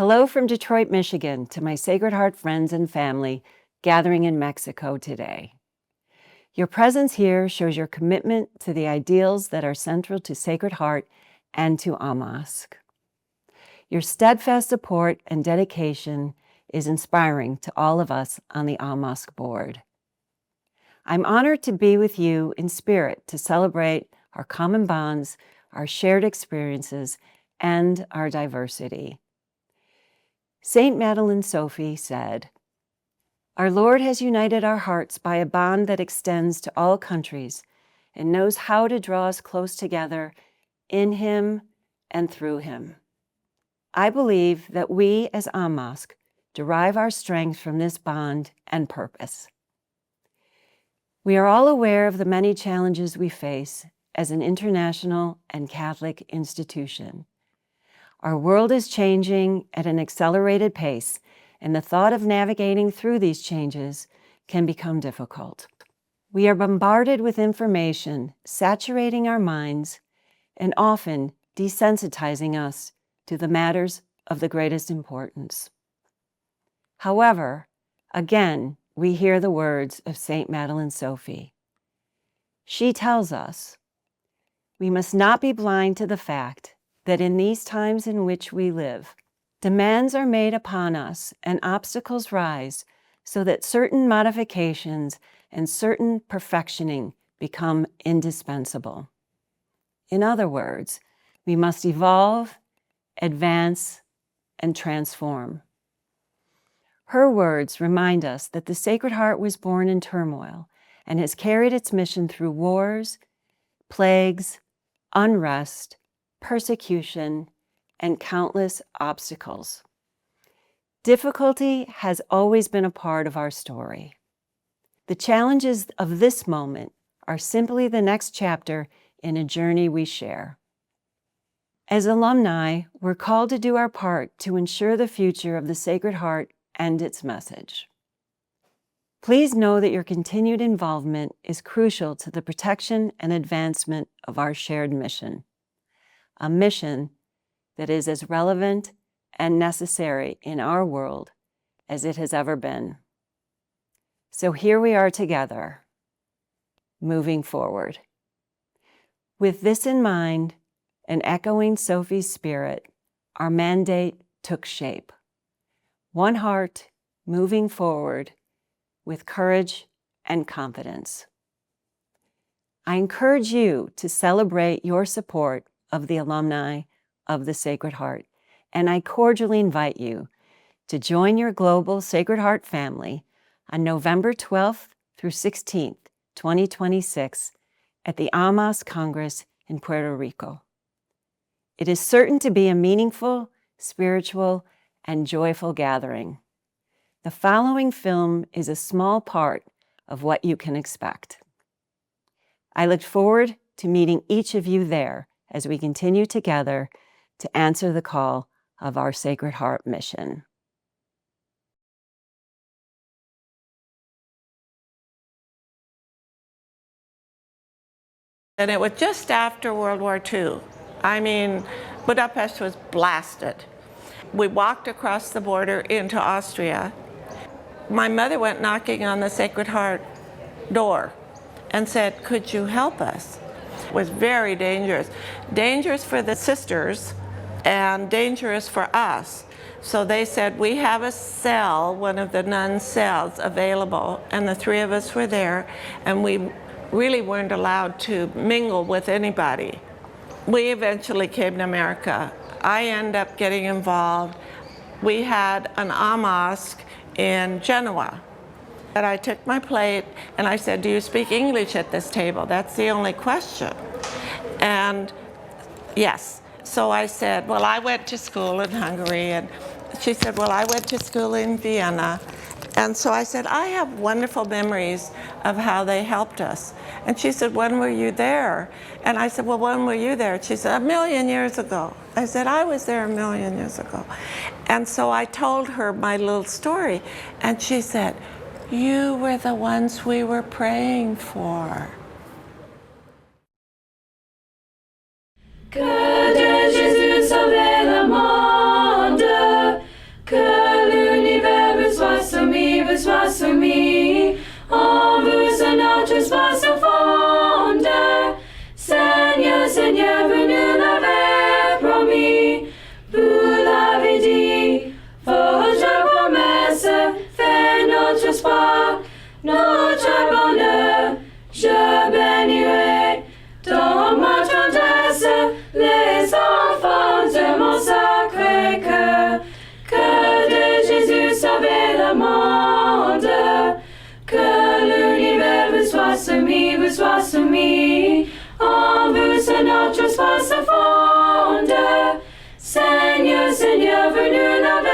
Hello from Detroit, Michigan, to my Sacred Heart friends and family gathering in Mexico today. Your presence here shows your commitment to the ideals that are central to Sacred Heart and to AMASC. Your steadfast support and dedication is inspiring to all of us on the AMASC board. I'm honored to be with you in spirit to celebrate our common bonds, our shared experiences, and our diversity. Saint Madeleine Sophie said, "Our Lord has united our hearts by a bond that extends to all countries and knows how to draw us close together in Him and through Him." I believe that we as AMASC derive our strength from this bond and purpose. We are all aware of the many challenges we face as an international and Catholic institution. Our world is changing at an accelerated pace, and the thought of navigating through these changes can become difficult. We are bombarded with information, saturating our minds, and often desensitizing us to the matters of the greatest importance. However, again, we hear the words of Saint Madeleine Sophie. She tells us, we must not be blind to the fact that in these times in which we live, demands are made upon us and obstacles rise so that certain modifications and certain perfectioning become indispensable. In other words, we must evolve, advance, and transform. Her words remind us that the Sacred Heart was born in turmoil and has carried its mission through wars, plagues, unrest, persecution, and countless obstacles. Difficulty has always been a part of our story. The challenges of this moment are simply the next chapter in a journey we share. As alumni, we're called to do our part to ensure the future of the Sacred Heart and its message. Please know that your continued involvement is crucial to the protection and advancement of our shared mission, a mission that is as relevant and necessary in our world as it has ever been. So here we are together, moving forward. With this in mind, and echoing Sophie's spirit, our mandate took shape. One heart, moving forward with courage and confidence. I encourage you to celebrate your support of the alumni of the Sacred Heart, and I cordially invite you to join your global Sacred Heart family on November 12th through 16th, 2026 at the AMASC Congress in Puerto Rico. It is certain to be a meaningful, spiritual, and joyful gathering. The following film is a small part of what you can expect. I look forward to meeting each of you there as we continue together to answer the call of our Sacred Heart mission. And it was just after World War II. I mean, Budapest was blasted. We walked across the border into Austria. My mother went knocking on the Sacred Heart door and said, "Could you help us?" It was very dangerous. Dangerous for the sisters and dangerous for us. So they said, "We have a cell, one of the nuns' cells available," and the three of us were there, and we really weren't allowed to mingle with anybody. We eventually came to America. I ended up getting involved. We had an AMASC in Genoa. And I took my plate and I said, "Do you speak English at this table? That's the only question." And yes. So I said, "Well, I went to school in Hungary." And she said, "Well, I went to school in Vienna." And so I said, "I have wonderful memories of how they helped us." And she said, "When were you there?" And I said, "Well, when were you there?" She said, 1,000,000 years ago. I said, "I was there 1,000,000 years ago." And so I told her my little story. And she said, "You were the ones we were praying for." Que de Jésus sauver le monde, blasphemy. En vous c'est notre trespass fondé. Seigneur, Seigneur, venu naver.